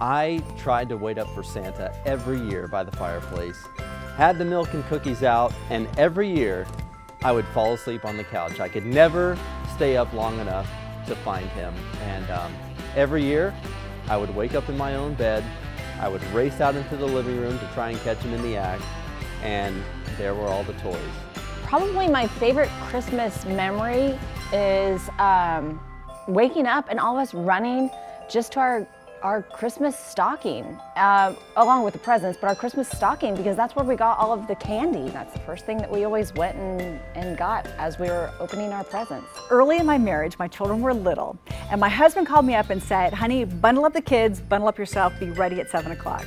I tried to wait up for Santa every year by the fireplace, had the milk and cookies out, and every year I would fall asleep on the couch. I could never stay up long enough to find him. And every year I would wake up in my own bed, I would race out into the living room to try and catch him in the act, and there were all the toys. Probably my favorite Christmas memory is waking up and all of us running just to our Christmas stocking, along with the presents, but our Christmas stocking, because that's where we got all of the candy. That's the first thing that we always went and got as we were opening our presents. Early in my marriage, my children were little, and my husband called me up and said, honey, bundle up the kids, bundle up yourself, be ready at 7 o'clock.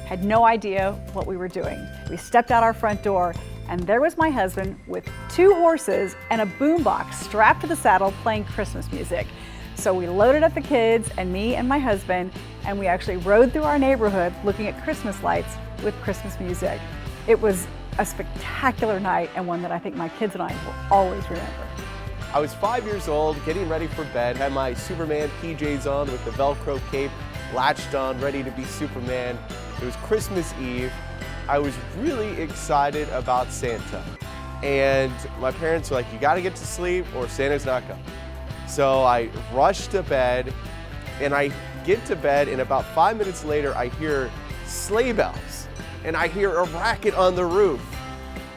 Had no idea what we were doing. We stepped out our front door, and there was my husband with 2 horses and a boombox strapped to the saddle playing Christmas music. So we loaded up the kids and me and my husband, and we actually rode through our neighborhood looking at Christmas lights with Christmas music. It was a spectacular night, and one that I think my kids and I will always remember. I was 5 years old, getting ready for bed, had my Superman PJs on with the Velcro cape, latched on, ready to be Superman. It was Christmas Eve. I was really excited about Santa. And my parents were like, you gotta get to sleep or Santa's not coming. So I rushed to bed, and I get to bed, and about 5 minutes later I hear sleigh bells, and I hear a racket on the roof.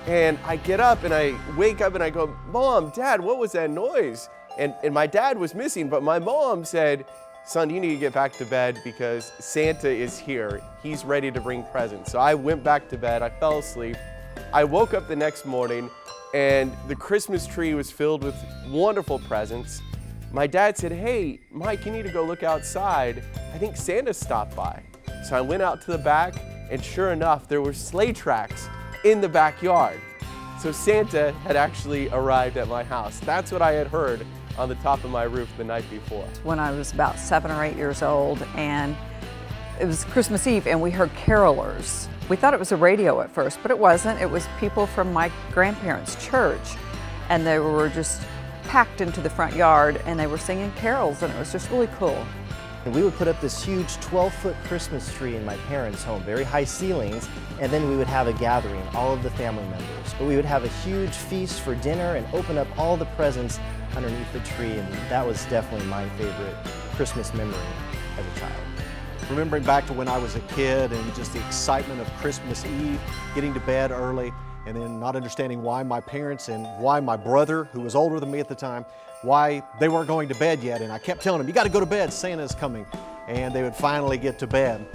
And I get up and I wake up and I go, Mom, Dad, what was that noise? And my dad was missing, but my mom said, son, you need to get back to bed because Santa is here. He's ready to bring presents. So I went back to bed, I fell asleep. I woke up the next morning and the Christmas tree was filled with wonderful presents. My dad said, hey, Mike, you need to go look outside. I think Santa stopped by. So I went out to the back, and sure enough, there were sleigh tracks in the backyard. So Santa had actually arrived at my house. That's what I had heard on the top of my roof the night before. When I was about 7 or 8 years old, and it was Christmas Eve, and we heard carolers. We thought it was a radio at first, but it wasn't. It was people from my grandparents' church, and they were just packed into the front yard, and they were singing carols, and it was just really cool. And we would put up this huge 12-foot Christmas tree in my parents' home, very high ceilings, and then we would have a gathering, all of the family members. But we would have a huge feast for dinner and open up all the presents underneath the tree, and that was definitely my favorite Christmas memory as a child. Remembering back to when I was a kid and just the excitement of Christmas Eve, getting to bed early, and then not understanding why my parents and why my brother, who was older than me at the time, why they weren't going to bed yet. And I kept telling them, you got to go to bed, Santa's coming. And they would finally get to bed.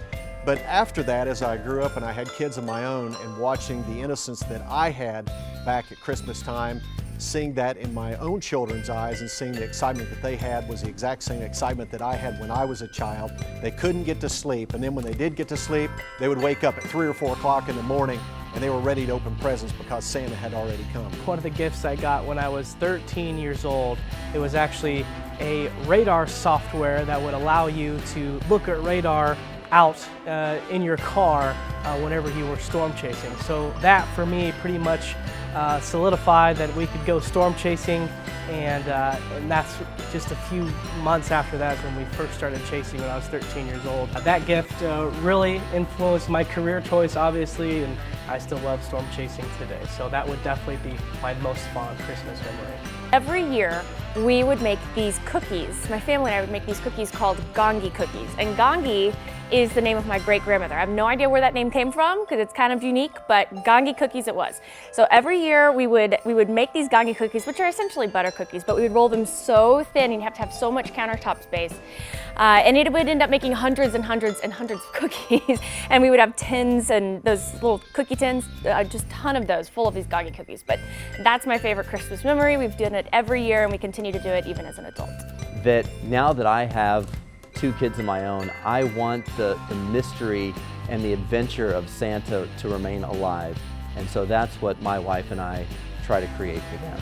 But after that, as I grew up and I had kids of my own, and watching the innocence that I had back at Christmas time, seeing that in my own children's eyes and seeing the excitement that they had was the exact same excitement that I had when I was a child. They couldn't get to sleep, and then when they did get to sleep, they would wake up at 3 or 4 o'clock in the morning, and they were ready to open presents because Santa had already come. One of the gifts I got when I was 13 years old, it was actually a radar software that would allow you to look at radar out in your car whenever you were storm chasing. So that for me pretty much solidified that we could go storm chasing, and that's just a few months after that when we first started chasing when I was 13 years old. That gift really influenced my career choice, obviously, and I still love storm chasing today. So that would definitely be my most fond Christmas memory. Every year we would make these cookies. My family and I would make these cookies called Gongi cookies. And Gongi is the name of my great-grandmother. I have no idea where that name came from because it's kind of unique, but Gongi cookies it was. So every year we would make these Gongi cookies, which are essentially butter cookies, but we would roll them so thin and you have to have so much countertop space. And it would end up making hundreds and hundreds and hundreds of cookies. And we would have tins and those little cookie tins, just a ton of those full of these Gongi cookies. But that's my favorite Christmas memory. We've done it every year and we continue to do it even as an adult. That now that I have 2 kids of my own, I want the mystery and the adventure of Santa to remain alive. And so that's what my wife and I try to create for them.